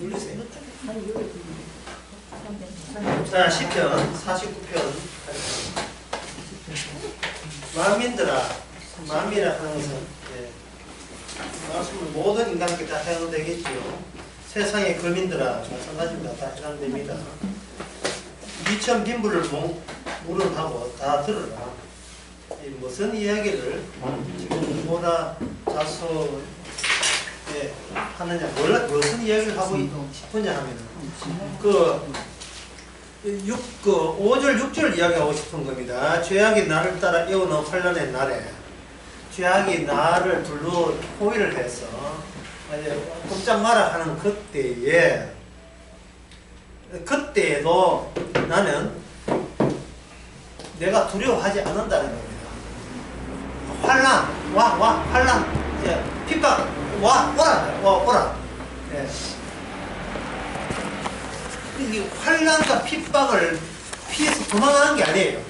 돌리세요. 자, 시편 49편. 만민들아, 만민이라 하는 것은 말씀을 모든 인간에게 다 해당되겠지요. 세상의 거민들아, 마찬가지입니다. 다 해당됩니다. 미천 빈부를 물음하고 다 들으라. 무슨 이야기를 지금 보다 자수에 하느냐, 무슨 이야기를 하고 싶으냐 하면 그 5절 6절 이야기하고 싶은 겁니다. 죄악이 나를 따라 에워놓은 환난의 날에 죄악이 나를 둘러 포위를 해서 꼼짝 마라 하는 그때에도 나는 내가 두려워하지 않는다는 겁니다. 환난 환난 핍박 오라. 이 환난과 핍박을 피해서 도망가는 게 아니에요.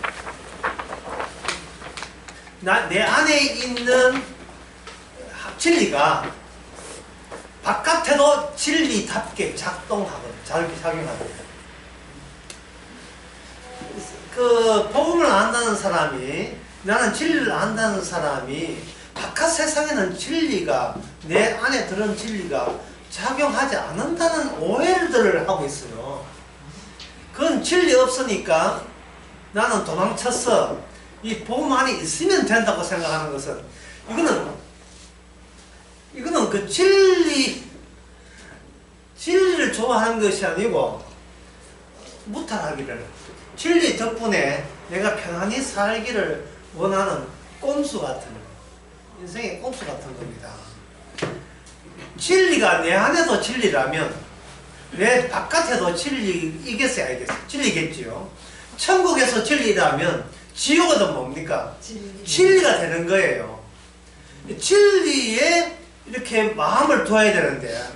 내 안에 있는 진리가 바깥에도 진리답게 작용하거든요. 그 복음을 안다는 사람이, 나는 진리를 안다는 사람이 바깥 세상에는 진리가, 내 안에 들은 진리가 작용하지 않는다는 오해들을 하고 있어요. 그건 진리 없으니까 나는 도망쳤어. 이 복음 안에 있으면 된다고 생각하는 것은, 이거는 그 진리를 좋아하는 것이 아니고 무탈하기를, 진리 덕분에 내가 편안히 살기를 원하는 꼼수 같은, 인생의 꼼수 같은 겁니다. 진리가 내 안에도 진리라면 내 바깥에도 진리겠지요. 천국에서 진리라면 지옥은 뭡니까? 진리가 되는 거예요. 진리에 이렇게 마음을 두어야 되는데,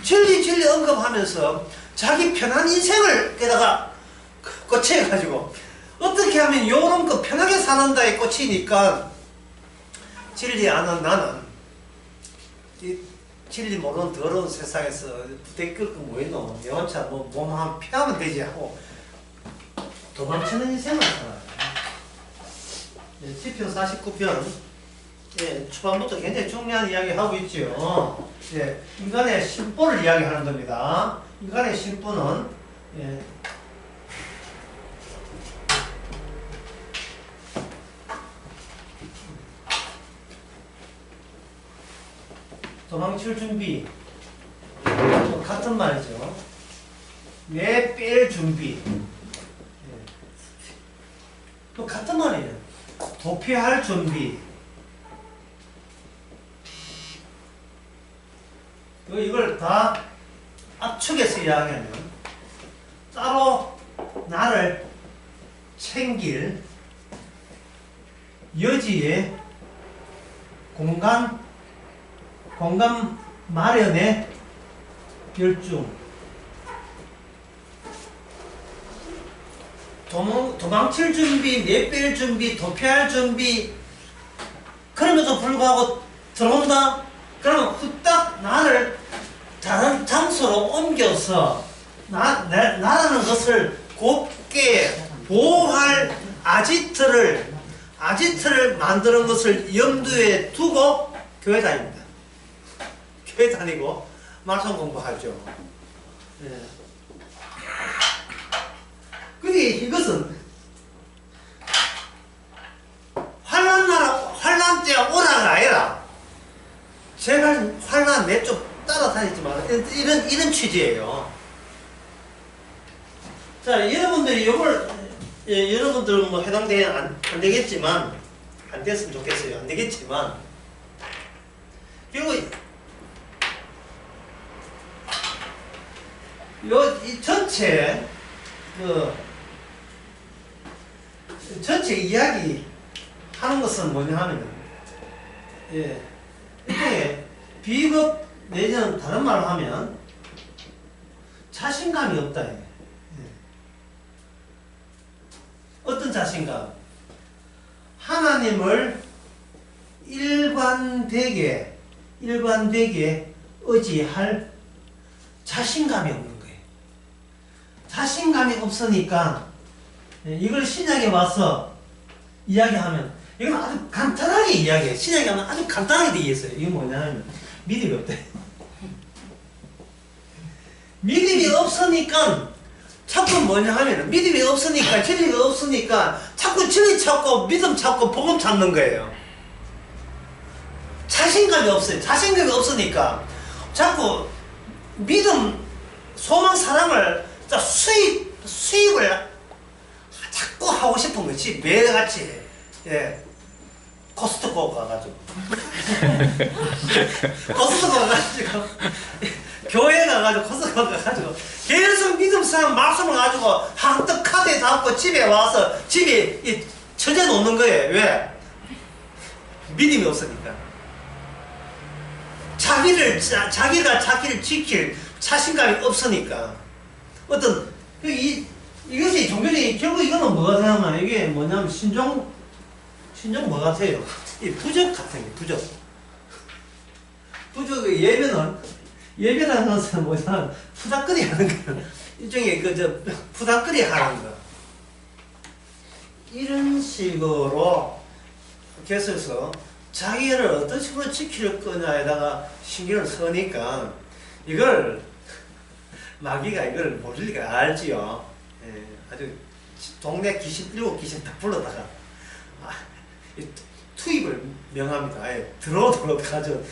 진리 언급하면서 자기 편한 인생을 게다가 꽂혀가지고 어떻게 하면 요런 거 편하게 사는다에 꽂히니까, 진리 아는 나는 이 진리 모르는 더러운 세상에서 부대 끌고 뭐있노, 내 혼자 몸 한 피하면 되지 하고 도망치는 인생을 살아요. 시편 49편 초반부터 굉장히 중요한 이야기 하고 있죠. 인간의 심보를 이야기하는 겁니다. 인간의 심보는 도망칠 준비, 같은 말이죠. 내 뺄 준비, 또 같은 말이에요. 도피할 준비. 이걸 다 압축해서 이야기하면 따로 나를 챙길 여지의 공간 마련의 열중, 도망칠 준비, 내뺄 준비, 도피할 준비. 그럼에도 불구하고 들어온다? 그러면 후딱 나를 다른 장소로 옮겨서 나라는 것을 곱게 보호할 아지트를 만드는 것을 염두에 두고 교회 다닙니다. 교회 다니고 말씀 공부하죠. 근데 이것은 환난 때 오라가 아니라, 제가 환난 내 좀 따라다니지만 이런 취지예요. 자, 여러분들이 여러분들은 뭐 해당되면 안 되겠지만, 안 됐으면 좋겠어요. 안 되겠지만, 그리고 이 전체 이야기 하는 것은 뭐냐 하면, 이렇게 비겁 내지는 다른 말로 하면 자신감이 없다. 어떤 자신감? 하나님을 일관되게 의지할 자신감이 없는 거예요. 자신감이 없으니까 이걸 신약에 와서 이야기하면 이건 아주 간단하게 이야기해요. 신약에 하면 아주 간단하게 되어 있어요. 이게 뭐냐면 믿음이 없대. 믿음이 없으니까 자꾸 뭐냐 하면 믿음이 없으니까 진리가 없으니까 자꾸 진리 찾고 믿음 찾고 복음 찾는 거예요. 자신감이 없어요. 자신감이 없으니까 자꾸 믿음, 소망, 사랑을 수입을 자꾸 하고 싶은 거지. 매일같이 코스트코 가가지고 코스트코 가가지고 교회 가가지고 코스트코 가가지고 계속 믿음 사람 말씀을 가지고 한떡 카드에 담고 집에 와서 집에 처져 놓는 거예요. 왜? 믿음이 없으니까. 자기가 자기를 지킬 자신감이 없으니까. 어떤 이것이 종교적인 결국 이거는 뭐가 되냐면 이게 뭐냐면 신종 뭐 같아요? 이 부적 같은 게 부적의 예배라는 것은 뭐냐면 푸닥거리 하는 거. 일종의 푸닥거리 하는 거. 이런 식으로 계속해서 자기를 어떤 식으로 지킬 거냐에다가 신경을 쓰니까 이걸 마귀가 이걸 모를 리가 알지요. 아주 동네 귀신 7귀신 다 불러다가 투입을 명합니다. 들어가지고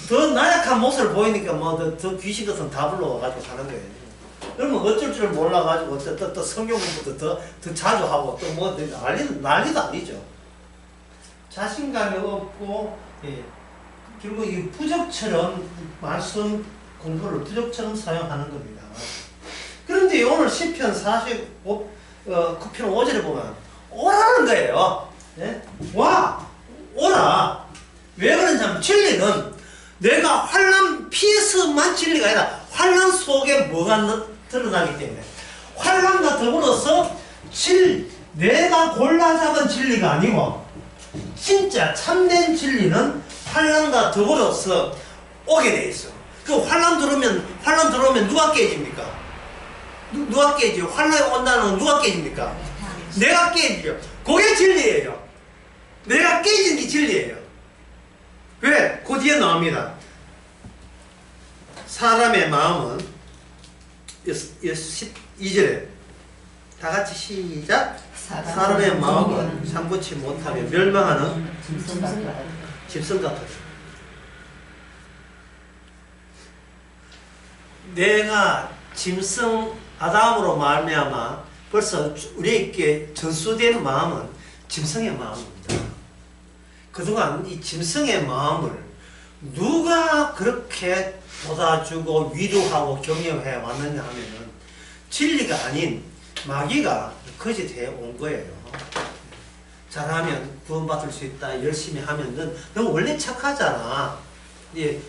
더 나약한 모습을 보이니까 더 귀신 같은 다 불러와가지고 하는 거예요. 그러면 어쩔 줄 몰라가지고 또 성경 공부도 더 자주 하고 또 뭐 난리도 아니죠. 자신감이 없고 결국 이 부적처럼 말씀 공부를 부적처럼 사용하는 겁니다. 그런데 오늘 시편 49편 5절에 보면 오라는 거예요. 네? 와! 오라! 왜 그러냐면 진리는 내가 환난 피해서만 진리가 아니라 환난 속에 뭐가 드러나기 때문에 환난과 더불어서 내가 골라 잡은 진리가 아니고 진짜 참된 진리는 환난과 더불어서 오게 돼 있어. 그 환난 들어오면 누가 깨집니까? 누가 깨지요? 환난이 온다는 누가 깨집니까? 내가 깨지죠. 그게 진리예요. 내가 깨진 게 진리예요. 왜? 그 뒤에 나옵니다. 사람의 마음은 12절에 다 같이 시작. 사람의 마음은 삼고치 못하며 멸망하는 짐승 같다. 내가 짐승 아담으로 말미암아 벌써 우리에게 전수된 마음은 짐승의 마음입니다. 그동안 이 짐승의 마음을 누가 그렇게 돋아주고 위로하고 격려해 왔느냐 하면은 진리가 아닌 마귀가 거짓해 온 거예요. 잘하면 구원받을 수 있다. 열심히 하면 너 원래 착하잖아.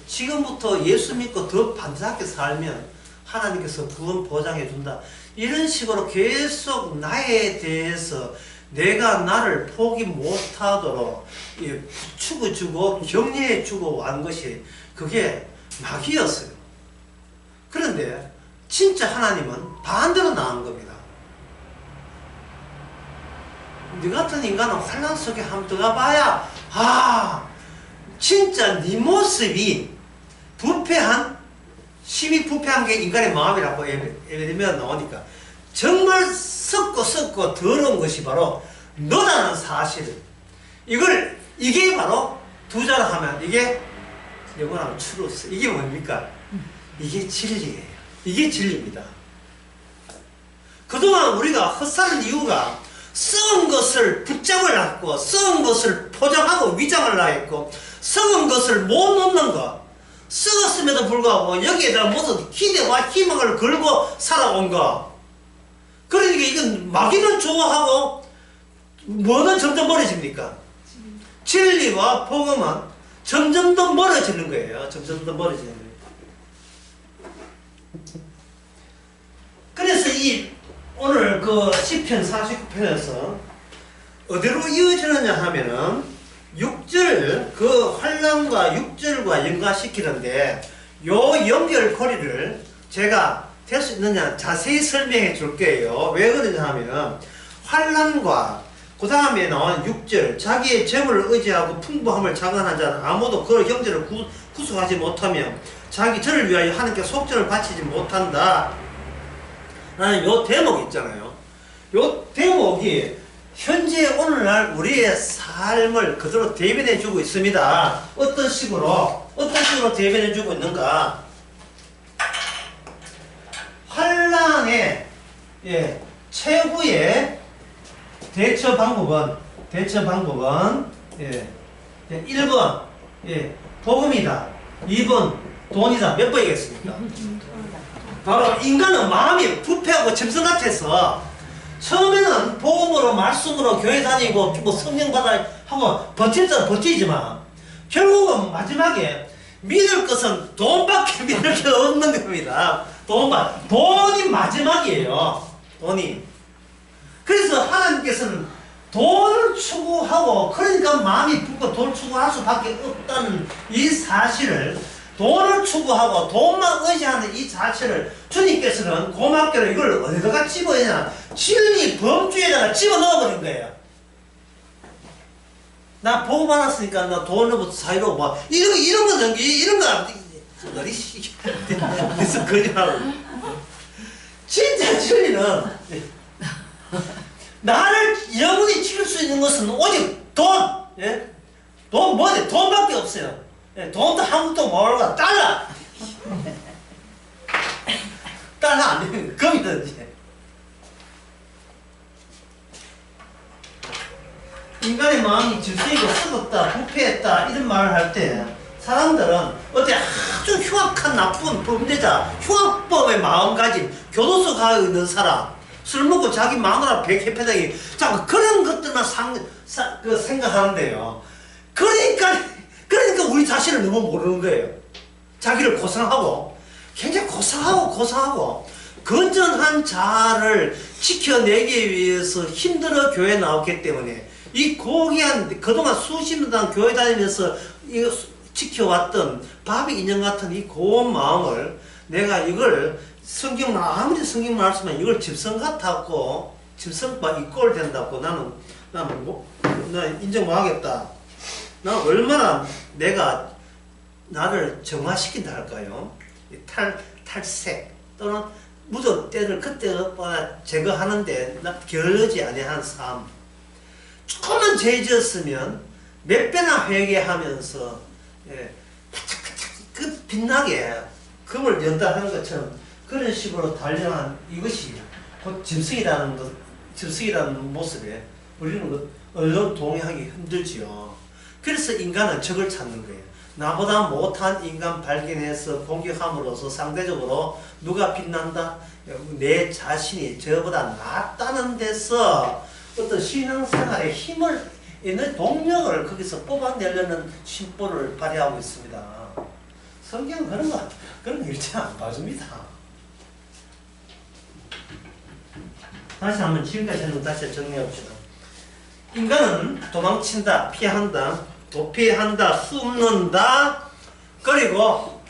지금부터 예수 믿고 더 반듯하게 살면 하나님께서 구원 보장해 준다. 이런 식으로 계속 나에 대해서 내가 나를 포기 못하도록 부추겨주고 격려해주고 한 것이 그게 마귀였어요. 그런데 진짜 하나님은 반대로 나온 겁니다. 네 같은 인간은 환난 속에 한번 들어가 봐야 진짜 네 모습이 심히 부패한 게 인간의 마음이라고 예배드리면 나오니까 정말 썩고 더러운 것이 바로 너다는 사실. 이게 바로 두 자로 하면 이게 영원한 추루스. 이게 뭡니까? 이게 진리예요. 이게 진리입니다. 그동안 우리가 헛사는 이유가 썩은 것을 붙잡으려고 썩은 것을 포장하고 위장을 하였고 썩은 것을 못 놓는 것. 썩었음에도 불구하고 여기에다 무슨 기대와 희망을 걸고 살아온 거. 그러니까 이건 마귀는 좋아하고 뭐는 점점 멀어집니까? 진리와 복음은 점점 더 멀어지는 거예요. 점점 더 멀어지는 거예요. 그래서 오늘 그 시편 49편에서 어디로 이어지느냐 하면은 육절, 그 환란과 육절과 연관시키는데 요 연결고리를 제가 될 수 있느냐 자세히 설명해 줄 거예요. 왜 그러냐 하면 환란과 그 다음에 나온 육절, 자기의 재물을 의지하고 풍부함을 자관한 자는 아무도 그 형제를 구속하지 못하며 자기 저를 위하여 하나님께 속전을 바치지 못한다 라는 요 대목이 있잖아요. 요 대목이 현재 오늘날 우리의 삶을 그대로 대변해 주고 있습니다. 어떤 식으로 대변해 주고 있는가? 환란의 최후의 대처 방법은 1번 복음이다. 2번 돈이다. 몇 번이겠습니까? 바로 인간은 마음이 부패하고 짐승 같아서 처음에는 복음으로 말씀으로 교회 다니고 뭐 성령 받아 하고 버티지만 결국은 마지막에 믿을 것은 돈밖에 믿을 게 없는 겁니다. 돈이 마지막이에요. 돈이. 그래서 하나님께서는 돈을 추구하고 그러니까 마음이 붓고 돈을 추구할 수밖에 없다는 이 사실을 돈을 추구하고 돈만 의지하는 이 자체를 주님께서는 고맙게로 이걸 어디다가 집어넣냐 진리 범주에다가 집어넣어버린 거예요. 나 복음 받았으니까 나 돈으로부터 사이로 뭐 이런 거 어리씨 그래서 거짓말하고 진짜 진리는 나를 영원히 지킬 수 있는 것은 오직 돈! 돈 뭐지? 돈밖에 없어요. 돈도 한국도 모르고 달러! 달러 안 되면 금이든지. 인간의 마음이 질서이고 썩었다, 부패했다 이런 말을 할 때 사람들은 어때 아주 흉악한 나쁜 범죄자, 흉악범의 마음가짐, 교도소 가 있는 사람 술 먹고 자기 마누라 백해패당이 자꾸 그런 것들만 생각하는데요. 그러니까 우리 자신을 너무 모르는 거예요. 자기를 고상하고 굉장히 고상하고 건전한 자아를 지켜내기 위해서 힘들어 교회에 나왔기 때문에 이 고귀한 그동안 수십 년 교회 다니면서 지켜왔던 바비 인형 같은 이 고운 마음을 내가 이걸 아무리 성경 말씀하면 이걸 짐승 같았고 짐승과 이꼴 된다고 나는 인정 못 하겠다. 난 얼마나 내가 나를 정화시킨다 할까요? 탈색 또는 묻은 때를 그때보다 제거하는데 나 게을르지 아니한 삶. 조금만 죄 지었으면 몇 배나 회개하면서 그 빛나게 금을 연다하는 것처럼 그런 식으로 단련한 이것이 곧 짐승이라는 모습에 우리는 얼른 동의하기 힘들지요. 그래서 인간은 적을 찾는 거예요. 나보다 못한 인간 발견해서 공격함으로써 상대적으로 누가 빛난다? 내 자신이 저보다 낫다는 데서 어떤 신앙생활의 힘을 있는 동력을 거기서 뽑아내려는 심보를 발휘하고 있습니다. 성경은 그런 일체 안 봐줍니다. 다시 한번 지금까지 하는 다시 정리합시다. 인간은 도망친다, 피한다, 도피한다, 숨는다. 그리고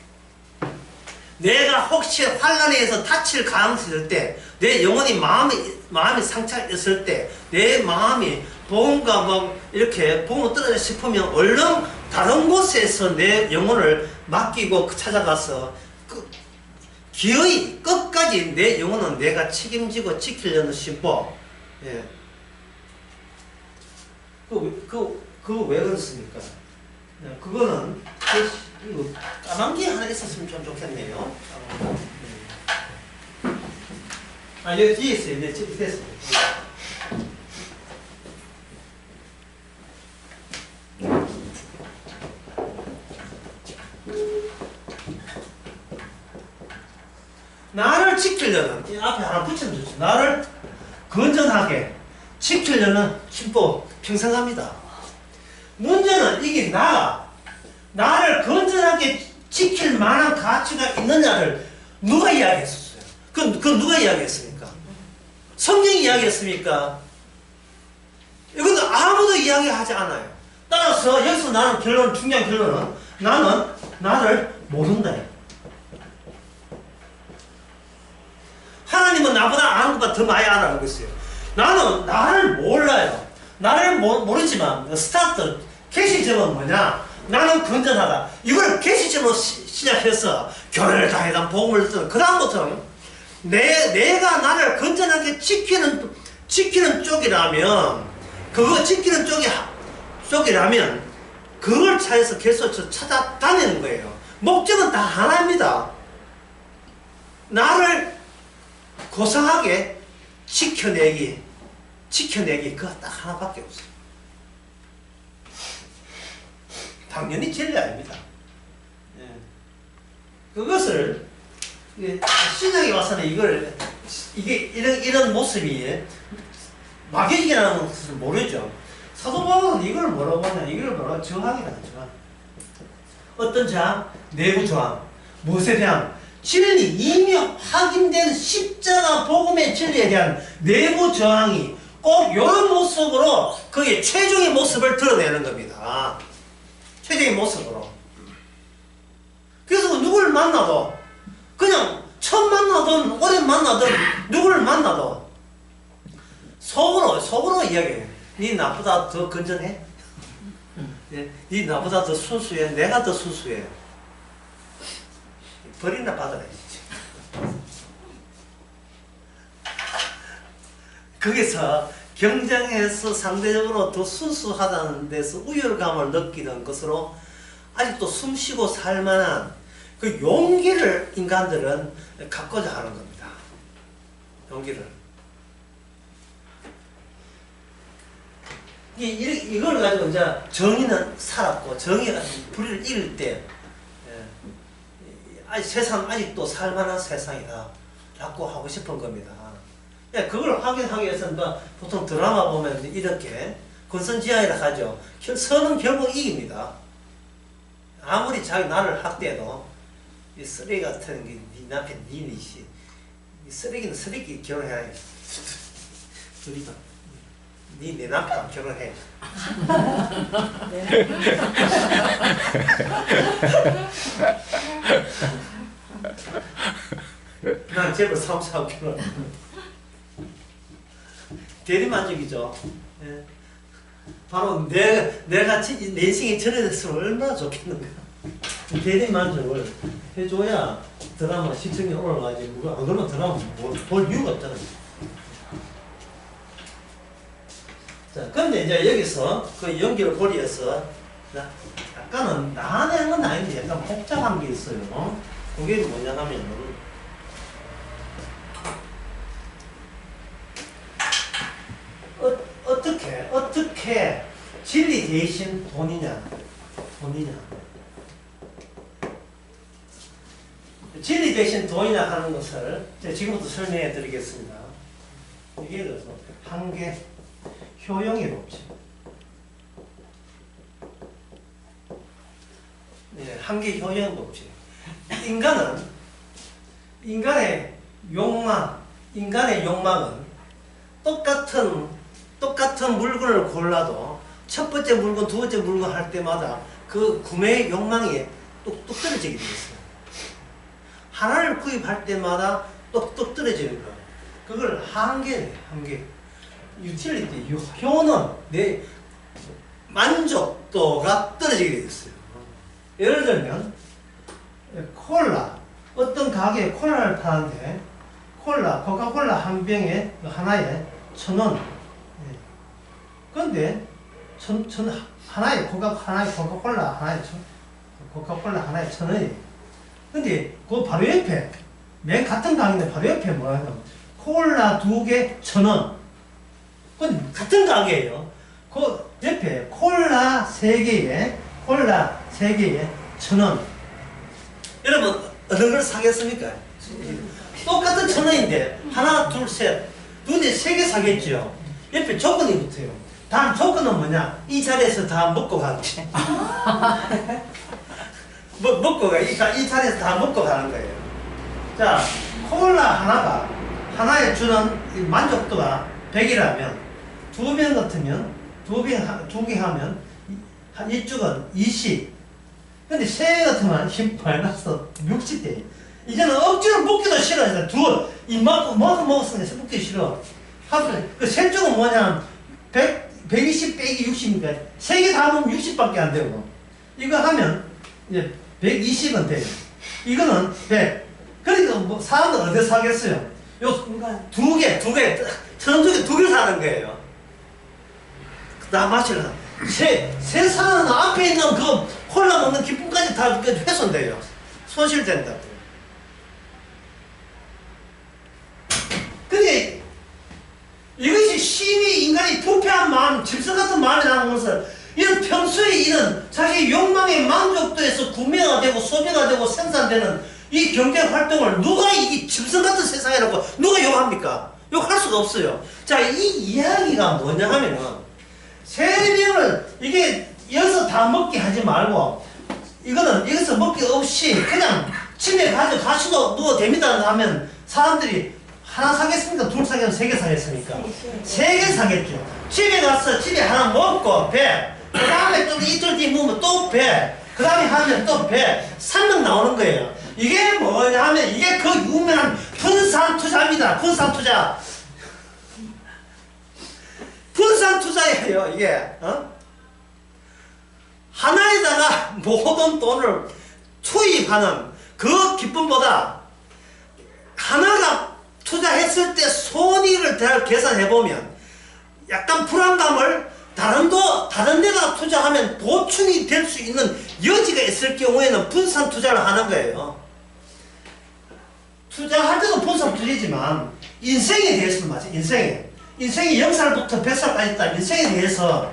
내가 혹시 환란에 의해서 다칠 가능성이 있을 때, 내 영혼이 마음이 상처였을 때, 내 마음이 복음과 뭐 이렇게 복음을 떨어져 싶으면 얼른 다른 곳에서 내 영혼을 맡기고 찾아가서 기어이 끝까지 내 영혼은 내가 책임지고 지키려는 심보. 예. 그거 왜 그렇습니까? 네, 그거는 까만 게 하나 있었으면 좀 좋겠네요. 여기 뒤에 있어요. 네, 됐어요. 나를 지키려는, 이 앞에 하나 붙이면 좋죠. 나를 건전하게 지키려는 심보 평생 갑니다. 문제는 이게 나를 건전하게 지킬 만한 가치가 있느냐를 누가 이야기했었어요? 그건 누가 이야기했습니까? 성경이 이야기했습니까? 이것도 아무도 이야기하지 않아요. 따라서 여기서 나는 결론, 중요한 결론은 나는 나를 모른다. 하나님은 나보다 아는 것보다 더 많이 알아가고 있어요. 나는 나를 몰라요. 나를 모르지만 스타트, 개시점은 뭐냐? 나는 건전하다. 이걸 개시점으로 시작해서 교회를 다니던 복음을 듣던 그 다음부터는 내가 나를 건전하게 지키는 쪽이라면, 그거 지키는 쪽이라면 그걸 차에서 계속 찾아다니는 거예요. 목적은 다 하나입니다. 나를 고상하게 지켜내기 그거 딱 하나밖에 없어요. 당연히 진리 아닙니다. 예. 그것을 신약에 와서는 이게 이런 모습이 막연이라는 것을 모르죠. 사도 바울은 이걸 뭐라고 하냐? 이걸 뭐라고 저항이라고 저항. 어떤 저항? 내부 저항. 무엇에 대한? 진리, 이미 확인된 십자가 복음의 진리에 대한 내부 저항이 꼭 이런 모습으로 그의 최종의 모습을 드러내는 겁니다. 최종의 모습으로. 그래서 누구를 만나도 그냥 처음 만나든 오래 만나든 누구를 만나도 속으로 이야기해요. 니 나보다 더 건전해? 니 나보다 더 순수해? 내가 더 순수해. 벌이나 받아라. 거기서 경쟁해서 상대적으로 더 순수하다는 데서 우열감을 느끼는 것으로 아직도 숨쉬고 살만한 그 용기를 인간들은 갖고자 하는 겁니다. 용기를. 이걸 가지고 이제 정의는 살았고 정의가 불의를 이길 때 세상 아직도 살만한 세상이다 라고 하고 싶은 겁니다. 그걸 확인하기 위해서는 보통 드라마 보면 이렇게 권선지하이라 하죠. 선은 결국 이깁니다. 아무리 자기 나를 학대해도 이 쓰레기 같은 게 네 앞에 니니시 이 쓰레기는 쓰레기 결혼해야 해. 둘이다. 내 남편 결혼해. 난 제발 사무사하고 결혼해. 대리만족이죠. 예. 바로 내가 내 인생이 저래 됐으면 얼마나 좋겠는가. 대리만족을 해줘야 드라마 시청률 올라가지. 안 그러면 드라마 볼 이유가 없잖아요. 자, 근데 이제 여기서 그 연기를 벌이해서 약간은 나는 건 아닌데 약간 복잡한 게 있어요. 그게 뭐냐 하면 어떻게 진리 대신 돈이냐. 진리 대신 돈이냐 하는 것을 지금부터 설명해 드리겠습니다. 예를 들어서 한계 효용의 법칙. 네, 한계 효용 법칙. 인간의 욕망은 똑같은 물건을 골라도 첫 번째 물건, 두 번째 물건 할 때마다 그 구매의 욕망이 뚝뚝 떨어지게 되어 있어요. 하나를 구입할 때마다 뚝뚝 떨어지는 거예요. 그걸 한계. 유틸리티, 효는 내 만족도가 떨어지게 되어 있어요. 예를 들면 콜라, 어떤 가게에 콜라를 파는데 코카콜라 한 병에 하나에 1,000원. 그런데 하나에 코카콜라 하나에 1,000원이. 근데 그 바로 옆에 맨 같은 가게인데 바로 옆에 뭐라 하냐면 콜라 2개 1,000원. 그건 같은 가게예요. 그 옆에 콜라 3개에 1,000원. 여러분 어느 걸 사겠습니까? 똑같은 1,000원인데 하나, 둘, 셋, 두개, 3개 사겠죠. 옆에 조건이 붙어요. 다음 조건은 뭐냐? 이 자리에서 다 먹고 가는 거예요. 이 자리에서 다 먹고 가는 거예요. 자, 콜라 하나에 주는 만족도가 100이라면 두 병 같으면 두 개 하면 한 일주는 20. 근데 새 같으면 힘 마이너스 60대. 이제는 억지로 묶기도 싫어. 이만큼 먹었으니까 묶기 싫어. 그 셀쪽은 뭐냐, 120 빼기 60이니까 3개 다 하면 60밖에 안 되고, 이거 하면 이제 120은 돼요. 이거는 100. 그러니까 뭐 사람들 어디서 사겠어요? 요 두 개, 천원두개 2개 사는 거예요. 나 마시려. 세상은 앞에 있는 그 콜라 먹는 기쁨까지 다 훼손돼요. 손실된다. 근데 이것이 심히 인간이 부패한 마음, 짐승 같은 마음이 나는 것을, 이런 평소에 이런 자기 욕망의 만족도에서 구매가 되고 소비가 되고 생산되는 이 경제 활동을 누가 이 짐승 같은 세상이라고 누가 욕합니까? 욕할 수가 없어요. 자, 이 이야기가 뭐냐 하면은, 세병을 이게 여기서 다 먹게 하지 말고, 이거는 여기서 먹기 없이 그냥 집에 가시고 누워 됩니다 하면 사람들이 하나 사겠습니까? 둘 사겠습니까? 3개 사겠습니까? 3개 사겠죠. 집에 가서 집에 하나 먹고 배, 그 다음에 또 이틀 뒤에 먹으면 또 배, 그 다음에 하면 또 배, 3명 나오는 거예요. 이게 뭐냐 하면 이게 그 유명한 분산투자입니다. 분산투자. 분산투자예요, 이게. 하나에다가 모든 돈을 투입하는 그 기쁨보다 하나가 투자했을 때 손익을 대할 계산해보면 약간 불안감을 다른 데다 투자하면 보충이 될 수 있는 여지가 있을 경우에는 분산 투자를 하는 거예요. 투자할 때도 분산 투자지만 인생에 대해서는 맞아요. 인생이 0살부터 100살까지 있다. 인생에 대해서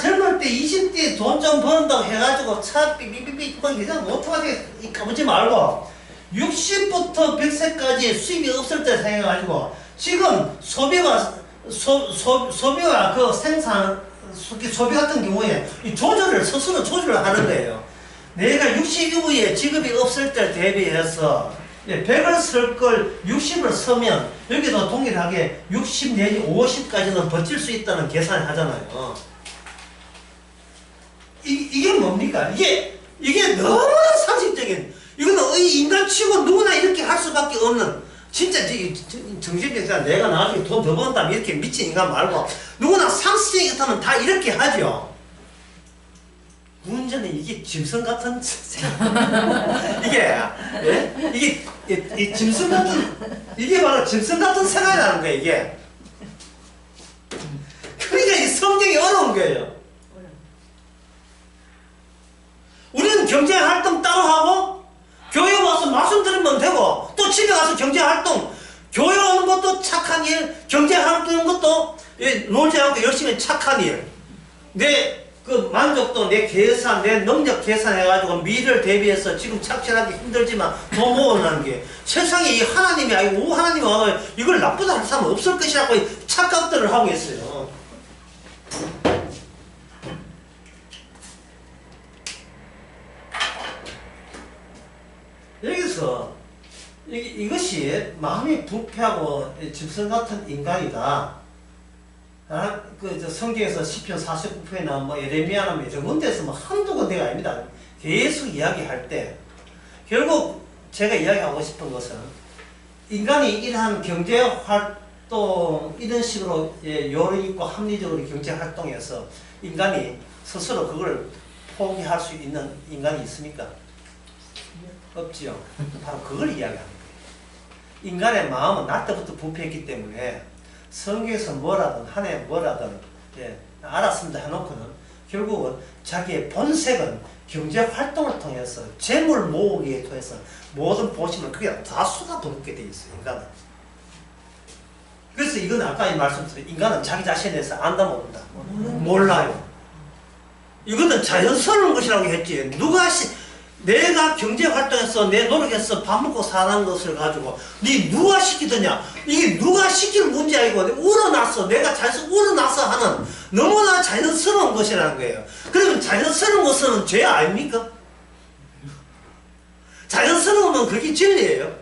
젊을 때 20대에 돈 좀 번다고 해가지고 차 삐삐삐삐 그냥 오토바이 까부지 말고 60부터 100세까지 수입이 없을 때 생각해가지고 지금 소비가 그 생산 소비 같은 경우에 이 스스로 조절을 하는 거예요. 내가 60 이후에 직업이 없을 때 대비해서 100을 쓸 걸 60을 쓰면 여기도 동일하게 60 내지 50까지는 버틸 수 있다는 계산을 하잖아요. 이게 뭡니까? 이게 너무나 상식적인, 이거는 인간치고 누구나 이렇게 할 수밖에 없는, 진짜 정신병자 내가 나중에 돈 더 번다면 이렇게 미친 인간 말고 누구나 상식적인 것하면 다 이렇게 하죠. 문제는 이게 짐승 같은 이게 짐승 같은, 이게 바로 짐승 같은 생활이라는 거예요, 이게. 그러니까 이 성경이 어려운 거예요. 우리는 경제활동 따로 하고 교회 와서 말씀 들으면 되고, 또 집에 가서 경제활동, 교회 오는 것도 착한 일, 경제활동 하는 것도 놀지 않고 열심히 착한 일, 내 그 만족도, 내 계산, 내 능력 계산해가지고 미래를 대비해서 지금 착실하기 힘들지만 더 모으는 게, 세상에 이 하나님이 아니고 하나님이 와서 이걸 나쁘다 할 사람은 없을 것이라고 착각들을 하고 있어요. 여기서 이것이 마음이 부패하고 짐승 같은 인간이다. 성경에서 시편 49편이나 예레미야나 이런 데서 한두 군데가 아닙니다. 계속 이야기할 때 결국 제가 이야기하고 싶은 것은, 인간이 이러한 경제활동 이런 식으로 요령 있고 합리적으로 경제활동해서 인간이 스스로 그걸 포기할 수 있는 인간이 있습니까? 없지요. 바로 그걸 이야기하는 거예요. 인간의 마음은 날 때부터 부패했기 때문에 성경에서 뭐라든 한 해 뭐라든 알았습니다 해놓고는 결국은 자기의 본색은 경제활동을 통해서 재물 모으기에 통해서 모든 보심을 그게 다 쏟아붓게 돼 있어요, 인간은. 그래서 이건 아까 말씀드린, 인간은 자기 자신에 대해서 안다 모른다? 몰라요. 이거는 자연스러운 것이라고 했지. 내가 경제활동해서 내 노력해서 밥 먹고 사는 것을 가지고 누가 시키더냐, 이게 누가 시킬 문제 아니고 우러나서, 내가 자연스럽게 우러나서 하는 너무나 자연스러운 것이라는 거예요. 그러면 자연스러운 것은 죄 아닙니까? 자연스러우면 그게 진리예요.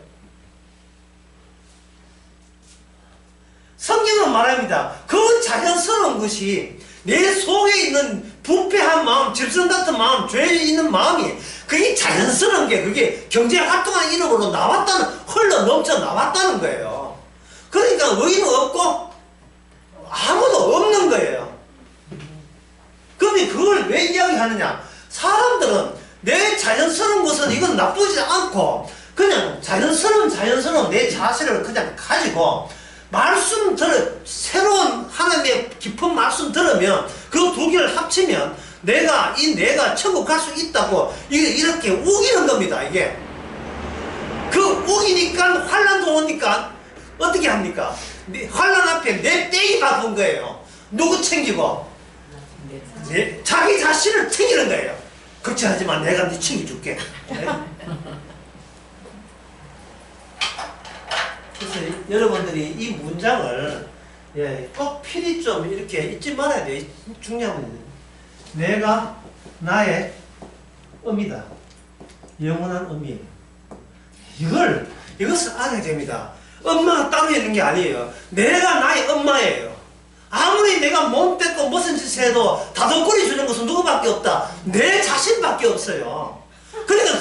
성경은 말합니다. 그 자연스러운 것이 내 속에 있는 부패한 마음, 짐승 같은 마음, 죄 있는 마음이 그게 자연스러운 게 그게 경제 활동하는 이름으로 나왔다는, 흘러 넘쳐 나왔다는 거예요. 그러니까 의인은 없고 아무도 없는 거예요. 그런데 그걸 왜 이야기하느냐? 사람들은 내 자연스러운 것은 이건 나쁘지 않고 그냥 자연스러운 내 자세를 그냥 가지고 말씀 새로운 하나님의 깊은 말씀 들으면 그 두 개를 합치면 내가 천국 갈 수 있다고 이렇게 우기는 겁니다. 이게 그 우기니까 환란도 오니까 어떻게 합니까? 환란 앞에 내 떼이 바꾼 거예요. 누구 챙기고? 자기 자신을 챙기는 거예요. 걱정하지 마, 내가 네 챙겨줄게. 네? 그래서 여러분들이 이 문장을 꼭 필히 좀 이렇게 잊지 말아야 돼요. 중요한 문제. 내가 나의 의미다. 영원한 의미예요. 이것을 알아야 됩니다. 엄마가 따로 있는 게 아니에요. 내가 나의 엄마예요. 아무리 내가 몸 뺏고 무슨 짓을 해도 다독거리 주는 것은 누구밖에 없다. 내 자신밖에 없어요. 그러니까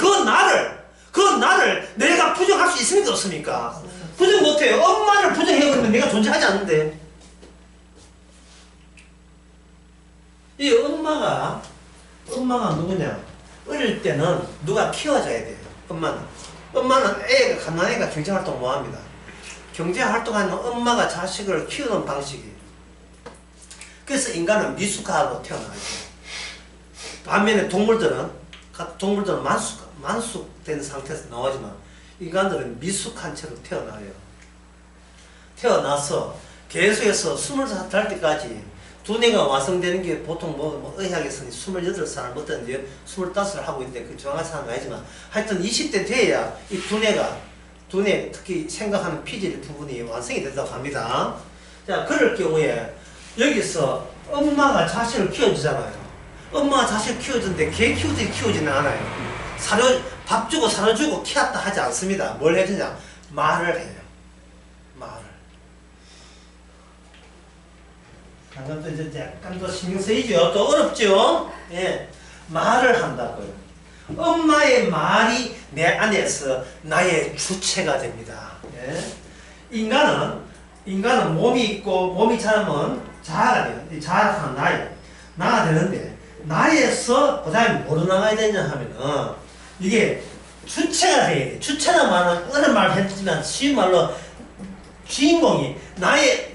그 나를 내가 부정할 수 있습니까? 없습니까? 부정 못해요. 엄마를 부정해버리면 내가 존재하지 않는데. 이 엄마가 누구냐? 어릴 때는 누가 키워줘야 돼요. 엄마는 애가, 갓난애가 경제활동 못합니다. 경제활동하는 동안은 자식을 키우는 방식이에요. 그래서 인간은 미숙하고 태어나죠. 반면에 동물들은 만숙된 상태에서 나오지만 인간들은 미숙한 채로 태어나요. 태어나서 계속해서 20살 때까지 두뇌가 완성되는 게 보통 의학에서는 28살, 어떤 25살 하고 있는데 그 정확한 사람은 아니지만 하여튼 20대 돼야 이 두뇌 특히 생각하는 피질 부분이 완성이 된다고 합니다. 자, 그럴 경우에 여기서 엄마가 자식을 키워주잖아요. 엄마가 자식을 키워주는데 개 키우지는 않아요. 밥 주고 사료 주고 키웠다 하지 않습니다. 뭘 해주냐? 말을 해요. 방금 또 이제 약간 더 신경 쓰이죠? 또 어렵죠? 예. 말을 한다고요. 엄마의 말이 내 안에서 나의 주체가 됩니다. 예. 인간은 몸이 있고 몸이 자라면 자아가 돼요. 자아가 나가 되는데 나에서 그 다음에 뭐로 나가야 되냐 하면은 이게 주체가 돼야 돼. 주체란 말은 어려운 말을 했지만 쉬운 말로 주인공이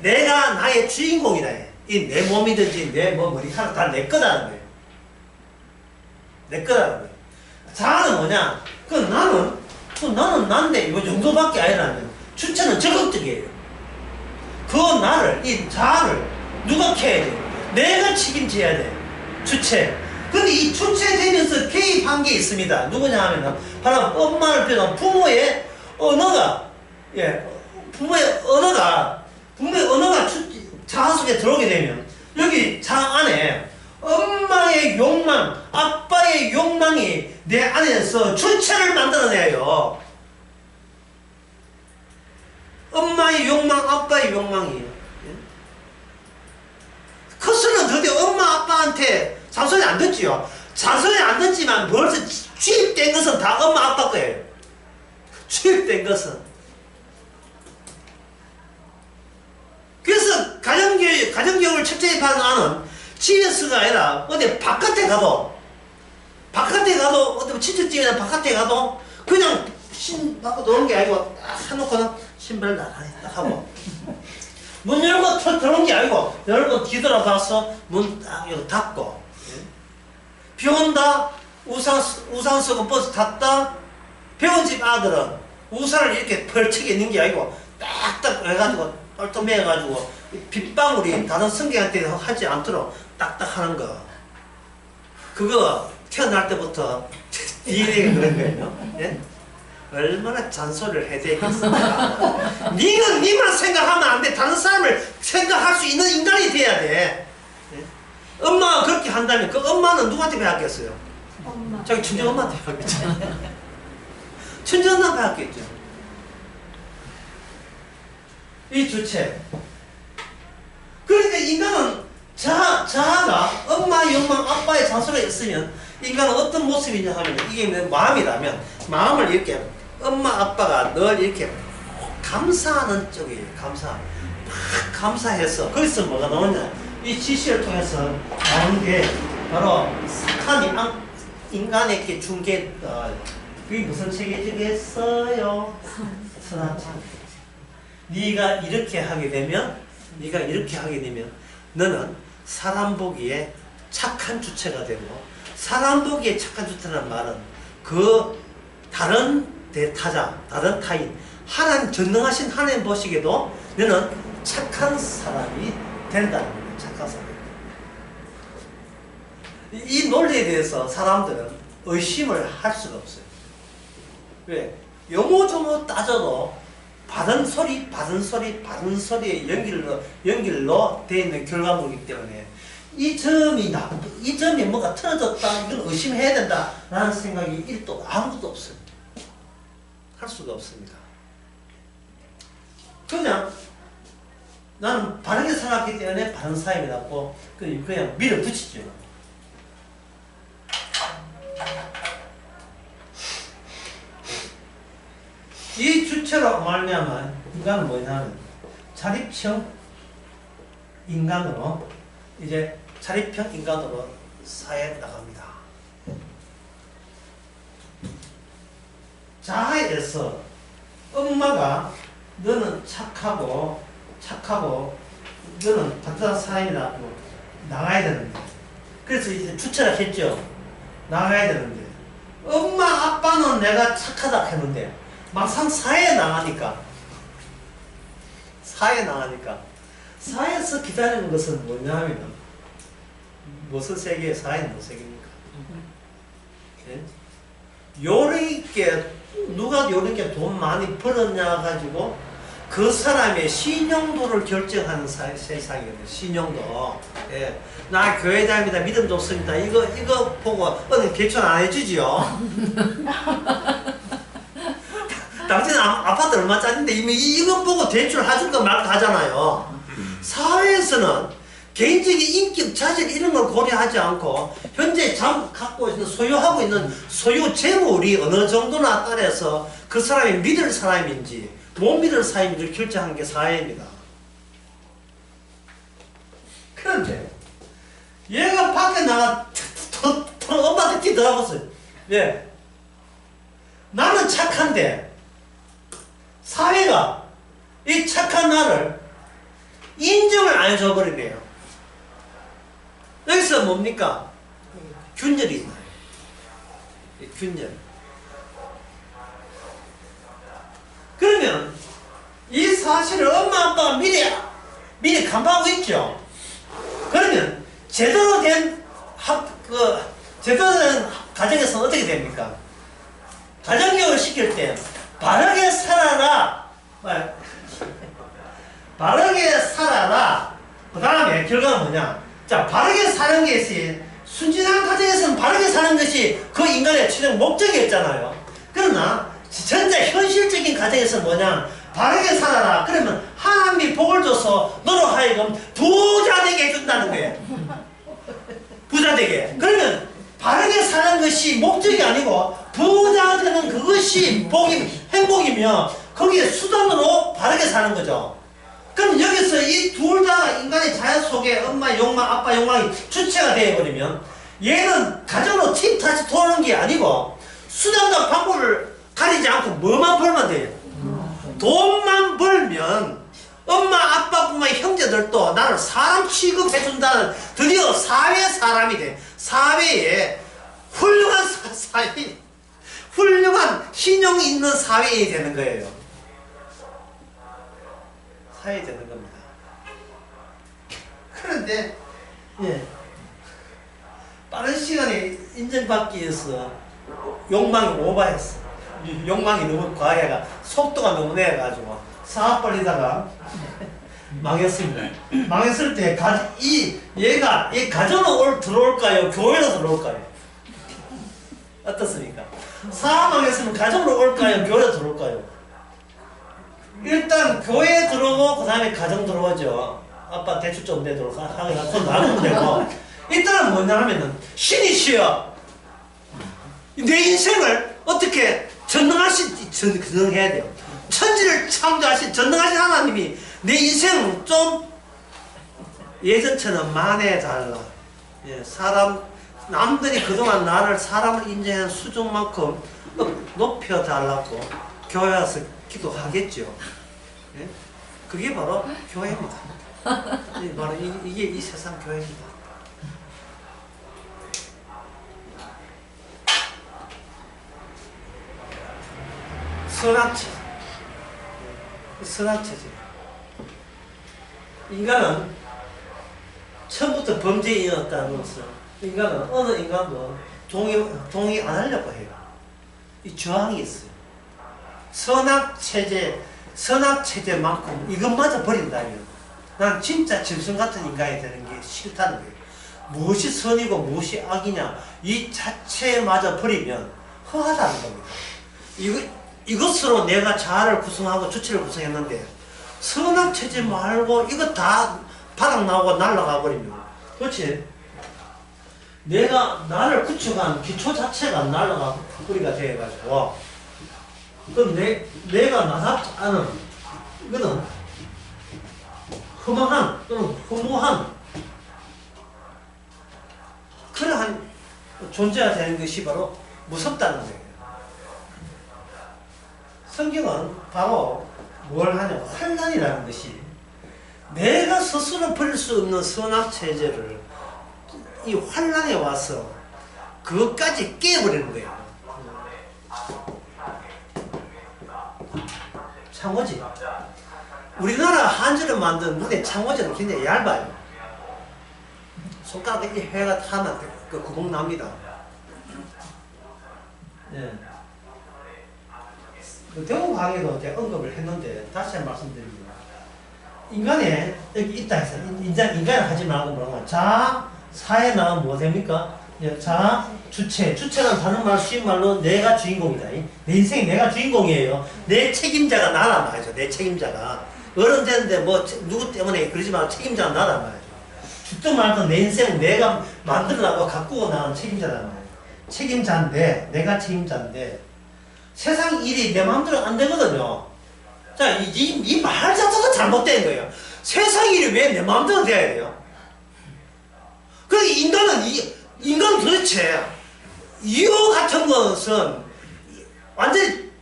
내가 나의 주인공이다. 이 내 몸이든지 내 머리카락 다 내 거다는 거예요. 내 거다는 거예요. 자아는 뭐냐? 나는 난데 이 정도밖에 아니라는 주체는 적극적이에요. 이 자아를 누가 캐야 돼? 내가 책임져야 돼. 주체. 근데 이 주체되면서 개입한 게 있습니다. 누구냐 하면은 바로 엄마를 비롯한 부모의 언어가 자아 속에 들어오게 되면 여기 자아 안에 엄마의 욕망, 아빠의 욕망이 내 안에서 주체를 만들어내요. 엄마의 욕망, 아빠의 욕망이에요. 커서는 드디어 엄마, 아빠한테 잔소리 안 듣지요. 잔소리 안 듣지만 벌써 주입된 것은 다 엄마, 아빠 거예요. 주입된 것은. 그래서 가정교육을 철저히 받는 아는 집에서가 아니라 어디 바깥에 가도 어디 친척집이나 바깥에 가도 그냥 신 받고 노는 게 아니고 딱 해놓고는 신발 나란히 딱 하고 문 열고 들어온 게 아니고 열고 뒤돌아봐서 문 딱 닫고 비 온다 우산 쓰고 버스 탔다 배운 집 아들은 우산을 이렇게 펼치게 있는 게 아니고 딱딱 해가지고 똘똘매가지고 빗방울이 다른 성경한테 하지 않도록 딱딱 하는 거. 그거 태어날 때부터 DNA가 그런 거예요. 예? 얼마나 잔소리를 해야 되겠습니까? 니만 생각하면 안 돼. 다른 사람을 생각할 수 있는 인간이 돼야 돼. 예? 엄마가 그렇게 한다면 그 엄마는 누구한테 배웠겠어요? 엄마. 자기 친정엄마한테 배웠겠죠. 친정엄마한테 배웠겠죠. 이 주체. 그러니까 인간은 자아가 엄마, 욕망, 아빠의 자수가 있으면 인간은 어떤 모습이냐 하면 이게 마음이라면 마음을 이렇게 엄마, 아빠가 늘 이렇게 감사하는 쪽이에요. 감사해서 거기서 뭐가 나오냐 이 지시를 통해서 나오는 게 바로 착한 인간에게 준 게 그게 무슨 책이겠어요? 선하책. 네가 이렇게 하게 되면 너는 사람 보기에 착한 주체가 되고 사람 보기에 착한 주체라는 말은 그 다른 대타자, 다른 타인 하나님 전능하신 하나님 보시기에도 너는 착한 사람이 된다는 거예요. 착한 사람. 이 논리에 대해서 사람들은 의심을 할 수가 없어요. 왜? 요모조모 따져도 받은 소리에 연결로 되어 있는 결과물이기 때문에 이 점이 뭐가 틀어졌다, 이걸 의심해야 된다 라는 생각이 1도 아무것도 없어요. 할 수가 없습니다. 그냥 나는 바르게 살았기 때문에 바른 사람이 낫고 그냥 밀어붙이죠. 이 주체로 말미암아 인간은 뭐냐면 자립형 인간으로 사회에 나갑니다. 자아에서 엄마가 너는 착하고 너는 박사한 사람이라고 나가야 되는데 그래서 이제 주체라 했죠. 나가야 되는데 엄마 아빠는 내가 착하다 했는데 막상 사회에 나가니까 사회에서 기다리는 것은 뭐냐면 무슨 세계? 사회는 무슨 세계입니까? 네? 요렇게 누가 요렇게 돈 많이 벌었냐 가지고 그 사람의 신용도를 결정하는 세상이거든요. 신용도. 예. 나 교회 다닙니다. 믿음 좋습니다. 이거 보고 어느 개천 안 해주지요. 당신은 아파트 얼마짜리인데 이거 보고 대출 해줄까 말까 하잖아요. 사회에서는 개인적인 인격, 자질 이런 걸 고려하지 않고 현재 갖고 있는 소유하고 있는 소유 재물이 어느 정도나 따라서 그 사람이 믿을 사람인지 못 믿을 사람인지를 결정하는 게 사회입니다. 그런데 얘가 밖에 나가 엄마한테 뛰더라고요. 예. 나는 착한데 사회가 이 착한 나를 인정을 안 해줘버리네요. 여기서 뭡니까? 균열이 있나요? 균열. 그러면 이 사실을 엄마 아빠가 미리 간파하고 있죠. 그러면 제대로 된 가정에서는 어떻게 됩니까? 가정교육을 시킬 때 바르게 살아라. 그 다음에 결과는 뭐냐? 자, 바르게 사는 것이 순진한 가정에서는 바르게 사는 것이 그 인간의 최종 목적이었잖아요. 그러나 진짜 현실적인 가정에서는 뭐냐? 바르게 살아라. 그러면 하나님이 복을 줘서 너로 하여금 부자 되게 해준다는 거예요. 부자 되게. 그러면 바르게 사는 것이 목적이 아니고 부자 되는 그것이 행복이며 거기에 수단으로 바르게 사는 거죠. 그럼 여기서 이 둘 다 인간의 자연 속에 엄마 욕망, 아빠 욕망이 주체가 되어버리면 얘는 가정으로 틱타치 도는 게 아니고 수단과 방법을 가리지 않고 뭐만 벌면 돼요? 돈만 벌면 엄마, 아빠뿐만 형제들도 나를 사람 취급해준다는 드디어 사회 사람이 돼. 사회에 훌륭한 신용이 있는 사회이 되는 거예요. 사회이 되는 겁니다. 그런데 빠른 시간에 인정받기 위해서 욕망이 오버했어. 욕망이 너무 과해가 속도가 너무 내려가지고 사업 벌리다가 망했습니다. 망했을 때 얘가 이 가정으로 들어올까요? 교회로 들어올까요? 어떻습니까? 사업 망했으면 가정으로 올까요? 교회로 들어올까요? 일단 교회에 들어오고 그 다음에 가정 들어오죠. 아빠 대출 좀 내도록 하게 손 놔두면 되고, 이때는 뭐냐 하면은 신이시여 내 인생을 어떻게 전능해야 돼요. 천지를 창조하신 전능하신 하나님이 내 인생을 좀 예전처럼 만회해달라. 예, 남들이 그동안 나를 사람을 인정한 수준만큼 높여달라고 교회 와서 기도하겠죠. 예? 그게 바로 교회입니다. 바로 이게 이 세상 교회입니다. 선악체제. 인간은 처음부터 범죄인이었다는 것을 인간은 어느 인간도 동의 안 하려고 해요. 이 저항이 있어요. 선악체제만큼 이것마저 버린다면 난 진짜 짐승 같은 인간이 되는 게 싫다는 거예요. 무엇이 선이고 무엇이 악이냐 이 자체마저 버리면 허하다는 겁니다. 이것으로 내가 자아를 구성하고 주체를 구성했는데 선악체제 말고 이거 다 바닥 나오고 날아가 버리면 그렇지? 나를 구축한 기초 자체가 날아가 버리가 돼가지고 그럼 내가 나답지 않은 이거는 허망한 또는 허무한 그러한 존재가 되는 것이 바로 무섭다는 거예요. 성경은 바로 뭘 하냐 환난이라는 것이 내가 스스로 버릴 수 없는 선악체제를 이 환난에 와서 그것까지 깨버리는 거예요. 창호지. 우리나라 한지를 만든 문의 창호지는 굉장히 얇아요. 손가락에 이 해가 타면 그 구멍 납니다. 네. 대구 강의도 제가 언급을 했는데 다시 한번 말씀드립니다. 인간에 여기 있다 해서 인간을 하지 말고 뭐라고 자, 사에 나오면 뭐 됩니까? 자, 주체는 다른 말 쉬운 말로 내가 주인공이다. 내 인생이 내가 주인공이에요. 내 책임자가 나란 말이죠. 내 책임자가 어른 되는데 뭐 누구 때문에 그러지 말고 책임자가 나란 말이죠. 죽든 말든 내 인생은 내가 만들어나고 가꾸고 나가는 책임자란 말이에요. 책임자인데 내가 책임자인데 세상 일이 내 마음대로 안 되거든요. 자, 이 말 자체가 잘못된 거예요. 세상 일이 왜 내 마음대로 돼야 돼요? 그러니까 인간은 도대체 이유 같은 것은 완전히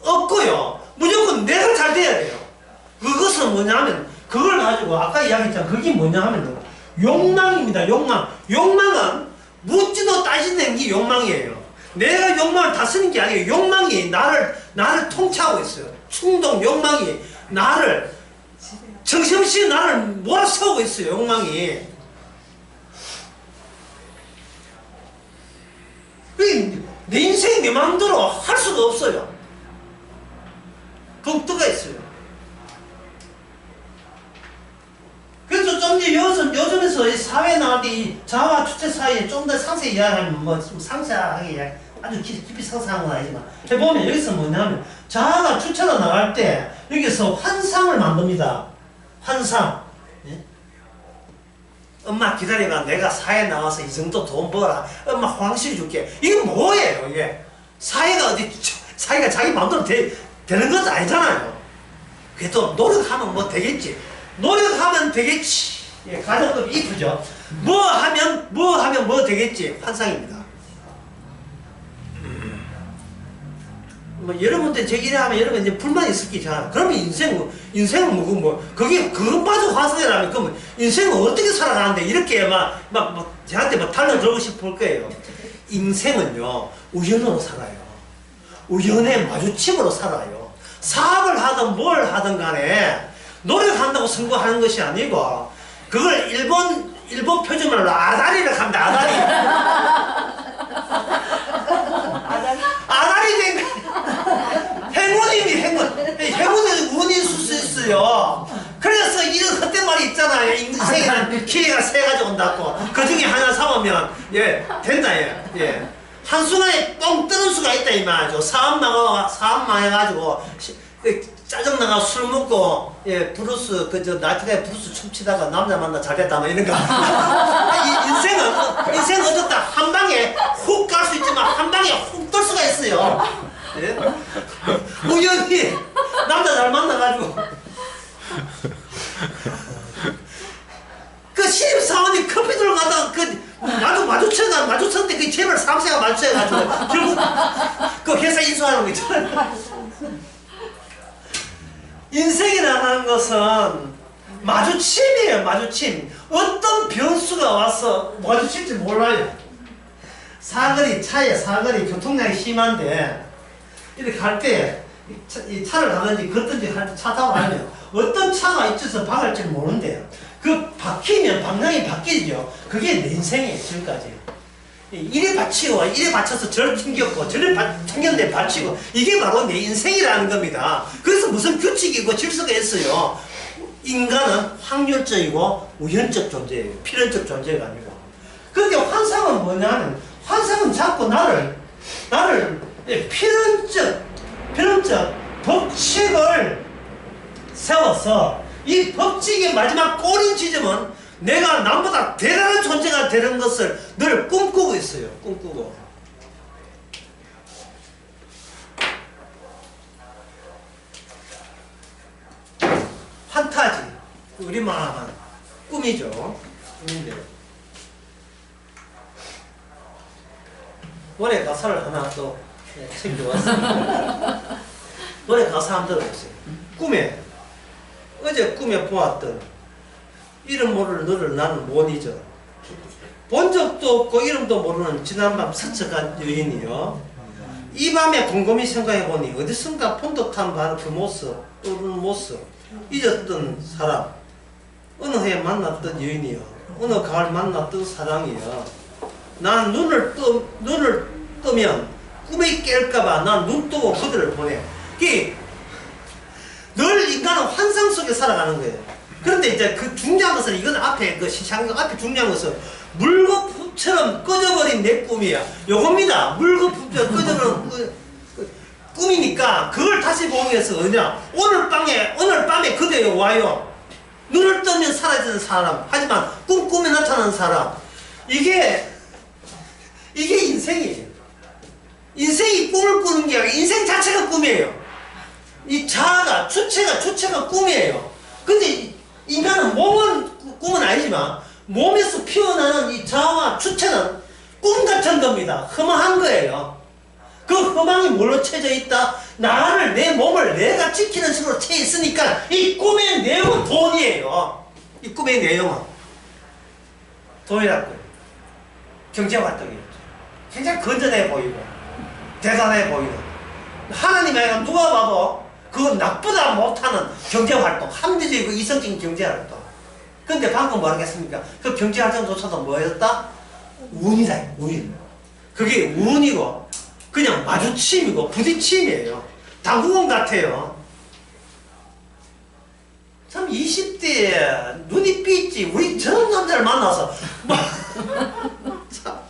없고요. 무조건 내가 잘 돼야 돼요. 그것은 뭐냐면 그걸 가지고 아까 이야기했잖아. 그게 뭐냐 하면 욕망입니다. 욕망은 묻지도 따지는 게 욕망이에요. 내가 욕망을 다스리는 게 아니에요. 욕망이 나를 통치하고 있어요. 충동, 욕망이 정신없이 나를 몰아세우고 있어요. 욕망이. 내 인생 내 마음대로 할 수가 없어요. 걱도가 있어요. 그래서 좀 이제 요즘에서 이 사회 나올 때 이 자아와 주체 사이에 좀 더 상세히 이야기하면 뭐 좀 상세하게 아주 깊이 상세한 건 아니지만 해보면 여기서 뭐냐면 자아가 주체로 나갈 때 여기서 환상을 만듭니다. 환상. 예? 엄마 기다려봐. 내가 사회 나와서 이 정도 돈 벌어. 엄마 황실 줄게. 이게 뭐예요 이게? 사회가 자기 마음대로 되는 건 아니잖아요. 그래도 노력하면 뭐 되겠지. 노력하면 되겠지. 예, 가정도 이쁘죠. 뭐 하면 뭐 되겠지. 환상입니다. 뭐 여러분들 제기를 하면 여러분 이제 불만이 있을 게 있잖아. 그러면 인생은 그것마저 환상이라면 그러면 인생은 어떻게 살아가는데 이렇게 막 저한테 막 달려들고 싶을 거예요. 인생은요 우연으로 살아요. 우연의 마주침으로 살아요. 사업을 하든 뭘 하든 간에 노력한다고 성공하는 것이 아니고 그걸 일본 표준말로 아다리를 합니다. 아다리 된 행운이 운이 있을 수 있어요. 그래서 이런 헛된 말이 있잖아요. 인생에는 기회가 세 가지 온다고. 그 중에 하나 삼으면 된다. 한순간에 뻥 뜨는 수가 있다 이 말이죠. 사업 망해가지고 짜증나가 술 먹고 예 브루스 그저 나이트에 브루스 춤추다가 남자 만나 잘됐다 뭐 이런 거. 인생은 어떻다 한 방에 훅 갈 수 있지만 한 방에 훅 뜰 수가 있어요. 예? 우연히 남자 잘 만나가지고 그 신입사원이 커피 들고 가다가 그 마주쳤는데 그 제발 상세가 마주쳐가지고 결국 그 회사 인수하는 거 있잖아요. 인생이라는 것은 마주침이에요. 마주침. 어떤 변수가 와서 마주칠지 몰라요. 차에 사거리 교통량이 심한데 이렇게 갈 때 이 차를 가든지 걷든지 할 때 차 타고 가면 어떤 차가 있어서 박을지 모르는데 그 바뀌면 방향이 바뀌죠. 그게 내 인생이에요. 지금까지. 이래 받치고 이래 받쳐서 저를 튕겼고 저를 튕겼는데 받치고 이게 바로 내 인생이라는 겁니다. 그래서 무슨 규칙이고 질서가 있어요. 인간은 확률적이고 우연적 존재예요. 필연적 존재가 아니고. 그런데 환상은 뭐냐면 환상은 자꾸 나를 필연적 법칙을 세워서 이 법칙의 마지막 꼬린 지점은 내가 남보다 대단한 존재가 되는 것을 늘 꿈꾸고 있어요. 꿈꾸고. 판타지. 우리말하면 꿈이죠. 꿈인데. 노래 가사를 하나 또 챙겨왔습니다. 노래 가사 한번 들어보세요. 어제 꿈에 보았던 이름 모를 너를 나는 못 잊어. 본 적도 없고 이름도 모르는 지난밤 스쳐간 여인이요. 이 밤에 곰곰이 생각해보니 어디선가 본 듯한 바로 그 모습, 떠오르는 모습, 잊었던 사람, 어느 해에 만났던 여인이요. 어느 가을 만났던 사랑이요. 난 눈을 뜨면 꿈에 깰까봐 난 눈 뜨고 그들을 보내. 늘 인간은 환상 속에 살아가는 거예요. 그런데 이제 그 중요한 것은 이건 앞에 그 시창 앞에 중요한 것은 물거품처럼 꺼져버린 내 꿈이야. 요겁니다. 물거품처럼 꺼져버린 꿈이니까 그걸 다시 보기 위해서 어디냐? 오늘 밤에 그대에 와요. 눈을 뜨면 사라지는 사람. 하지만 꿈에 나타나는 사람. 이게 인생이에요. 인생이 꿈을 꾸는 게 아니라 인생 자체가 꿈이에요. 이 주체가 꿈이에요. 근데 인간은 몸은 꿈은 아니지만 몸에서 피어나는 이 자아와 주체는 꿈 같은 겁니다. 허망한 거예요. 그 허망이 뭘로 채져 있다? 내 몸을 내가 지키는 식으로 채 있으니까 이 꿈의 내용은 돈이에요. 이 꿈의 내용은 돈이라고요. 경제활동이었죠. 굉장히 건전해 보이고 대단해 보이는 하나님의 누가 봐도 그건 나쁘다 못하는 경제활동, 합리적이고 이성적인 경제활동. 근데 방금 뭐라겠습니까? 그 경제활동조차도 뭐였다? 운이다. 운. 그게 운이고 그냥 마주침이고 부딪힘이에요. 당구공 같아요. 참 20대에 눈이 삐지 우리 저런 남자를 만나서 참.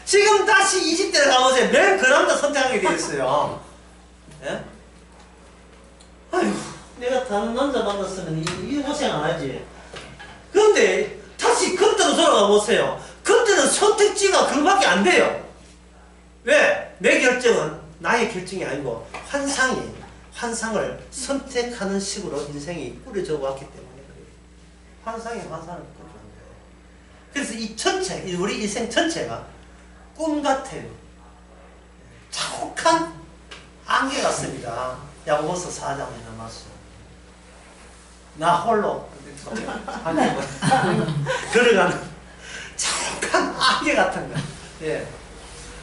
지금 다시 20대를 가보세요. 매일 그 남자 선택하게 되었어요. 예? 아휴, 내가 다른 남자 만났으면 이 고생 안 하지. 그런데 다시 그때로 돌아가 보세요. 그때는 선택지가 그거밖에 안 돼요. 왜? 내 결정은 나의 결정이 아니고 환상을 선택하는 식으로 인생이 꾸려져 왔기 때문에 그래요. 환상을 꾸려져 온 거예요. 그래서 이 전체, 우리 인생 전체가 꿈 같아요. 자욱한 안개 같습니다. 야고보서 4장에 남았어. 나 홀로 걸어가는 자욱한 안개 같은 거. 예.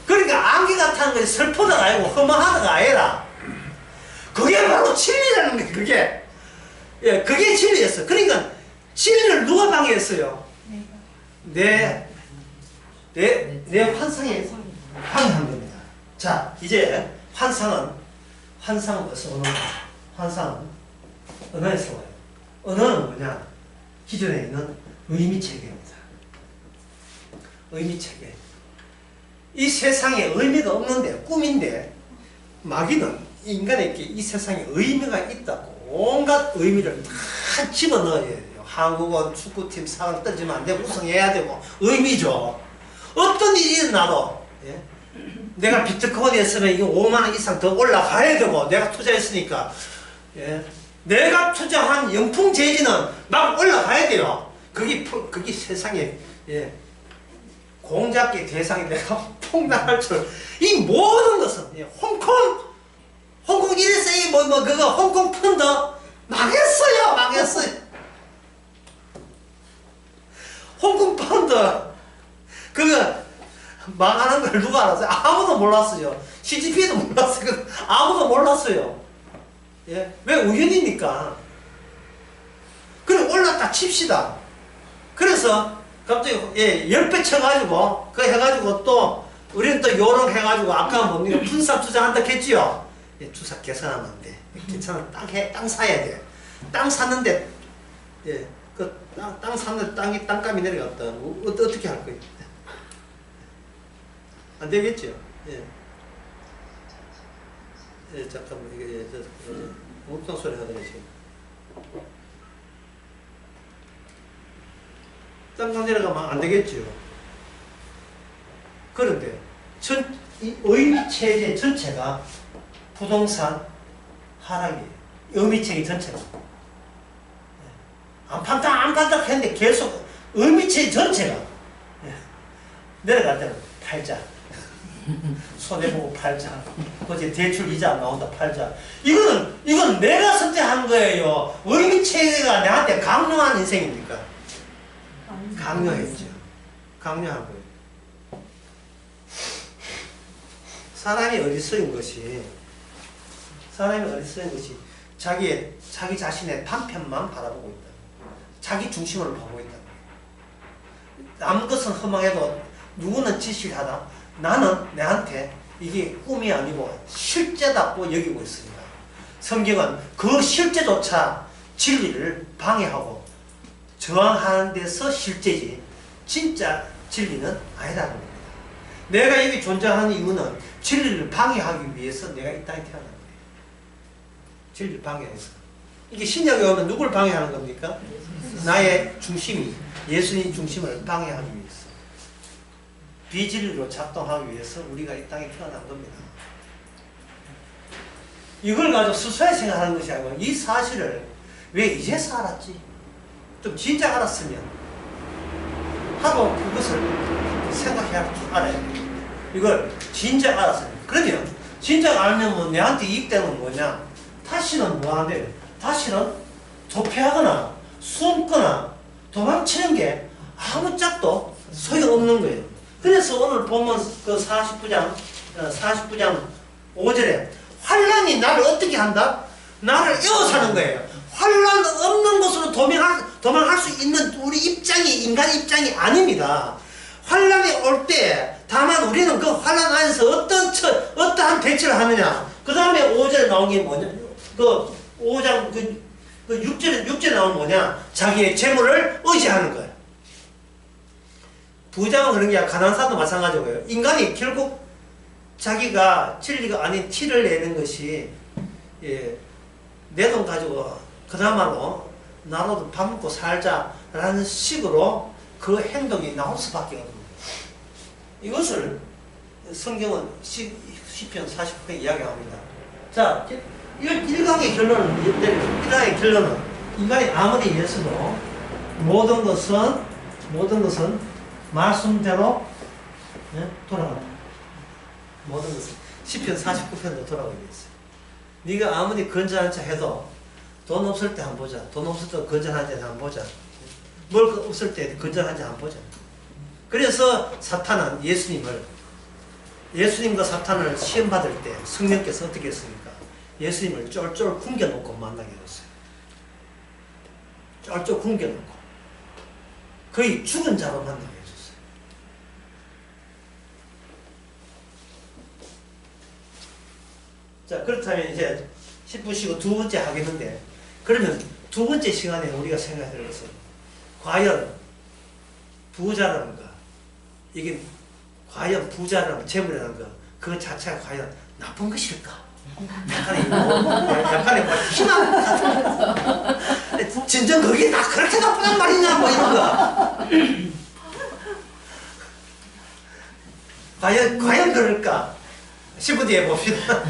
그러니까 안개 같은 것이 슬프다가 아니고 허망하다가 아니라 그게 바로 진리라는 거예요. 그게. 예, 그게 진리였어. 그러니까 진리를 누가 방해했어요? 내 환상에 방해한 겁니다. 자, 이제 환상은 어디서 오는 거야? 환상은 언어에서 와요. 언어는 뭐냐? 기존에 있는 의미체계입니다. 의미체계. 이 세상에 의미가 없는데, 꿈인데, 마귀는 인간에게 이 세상에 의미가 있다고 온갖 의미를 다 집어넣어야 돼요. 한국은 축구팀 상을 떨어지면 안 되고 우승해야 되고 의미죠. 어떤 일이 일어나도 예? 내가 비트코인이 했으면 이게 5만 원 이상 더 올라가야 되고 내가 투자했으니까 예? 내가 투자한 영풍재지는 막 올라가야 돼요. 그게 세상에 예? 공작의 대상이 내가 폭락할 줄. 이 모든 것은 예? 홍콩 이랬어요. 그거 홍콩 펀드 망했어요. 홍콩 펀드 그거 망하는 걸 누가 알았어요? 아무도 몰랐어요. CGP도 몰랐어요. 아무도 몰랐어요. 예? 왜 우연이니까. 그래 올랐다 칩시다. 그래서 갑자기 10배 쳐가지고 그거 해가지고 또 우리는 또 요런 해가지고 아까 뭡니까 분산 투자한다 했지요. 주사 계산하면 안 돼. 괜찮아. 땅 사야 돼. 땅 샀는데 땅 샀는데 땅값이 내려갔다. 어떻게 할 거예요? 안 되겠죠. 잠깐만 이게 무슨 소리 하더니 지금 땅값 내려가면 안 되겠죠. 그런데 이 의미체계 전체가 부동산 하락이에요. 의미체계 전체가 안 판다 했는데 계속 의미체계 전체가 내려갈 때는 팔자. 손해보고 팔자. 그지 대출 이자 안 나온다 팔자. 이건 내가 선택한 거예요. 의미체계가 나한테 강요한 인생입니까? 강요했죠. 강요한 거예요. 사람이 어리석은 것이 자기 자신의 단편만 바라보고 있다. 자기 중심을 보고 있다. 남 것은 허망해도 누구는 지식하다. 나는 내한테 이게 꿈이 아니고 실제다고 여기고 있습니다. 성경은 그 실제조차 진리를 방해하고 저항하는 데서 실제지 진짜 진리는 아니라는 겁니다. 내가 여기 존재하는 이유는 진리를 방해하기 위해서 내가 이 땅에 태어난 거예요. 진리를 방해해서. 이게 신약에 오면 누굴 방해하는 겁니까? 나의 중심이 예수님 중심을 방해하기 위해서. 비진리로 작동하기 위해서 우리가 이 땅에 태어난 겁니다. 이걸 가지고 스스로 생각하는 것이 아니고 이 사실을 왜 이제서 알았지? 좀 진작 알았으면 하고 그것을 생각해야 줄 알아야 돼요. 이걸 진작 알았어요. 그러면 진작 알면 뭐 내한테 이익되는 뭐냐? 다시는 뭐 하는데요? 다시는 도피하거나 숨거나 도망치는 게 아무 짝도 소용없는 거예요. 그래서 오늘 보면 그 49장 5절에 환란이 나를 어떻게 한다? 나를 에워싸는 거예요. 환란 없는 곳으로 도망할 수 있는 우리 입장이 인간 입장이 아닙니다. 환란이 올 때 다만 우리는 그 환란 안에서 어떠한 대처를 하느냐. 그 다음에 5절에 나온 게 뭐냐? 그 5장 그 6절에 나온 뭐냐? 자기의 재물을 의지하는 거예요. 부자는 그런 게 아니라 가난한 사람도 마찬가지고요. 인간이 결국 자기가 진리가 아닌 티를 내는 것이 내 돈 가지고 그나마로 나라도 밥 먹고 살자라는 식으로 그 행동이 나올 수밖에 없는 거예요. 이것을 성경은 시편 49편에 이야기합니다. 자, 1강의 결론은 인간이 아무리 위해서도 모든 것은 말씀대로 돌아간다. 모든 것은 시편 49편도 돌아가게 있어요. 네가 아무리 건전한 척 해도 돈 없을 때 한번 보자. 돈 없을 때 건전한지 한번 보자. 뭘 없을 때 건전한지 한번 보자. 그래서 사탄은 예수님과 사탄을 시험받을 때 성령께서 어떻게 했습니까? 예수님을 쫄쫄 굶겨놓고 만나게 됐어요. 쫄쫄 굶겨놓고 거의 죽은 자로 만나게 해줬어요. 자, 그렇다면 이제 10분 쉬고 두 번째 하겠는데, 그러면 두 번째 시간에 우리가 생각해야 될 것은 과연 부자라는 거, 이게 과연 부자라는 거, 재물이라는 거, 그 자체가 과연 나쁜 것일까? 약간의 뭐 희망 진정 그게 다 그렇게 나쁘단 말이냐 뭐 이런 거. 과연 그럴까? 10분 뒤에 봅시다.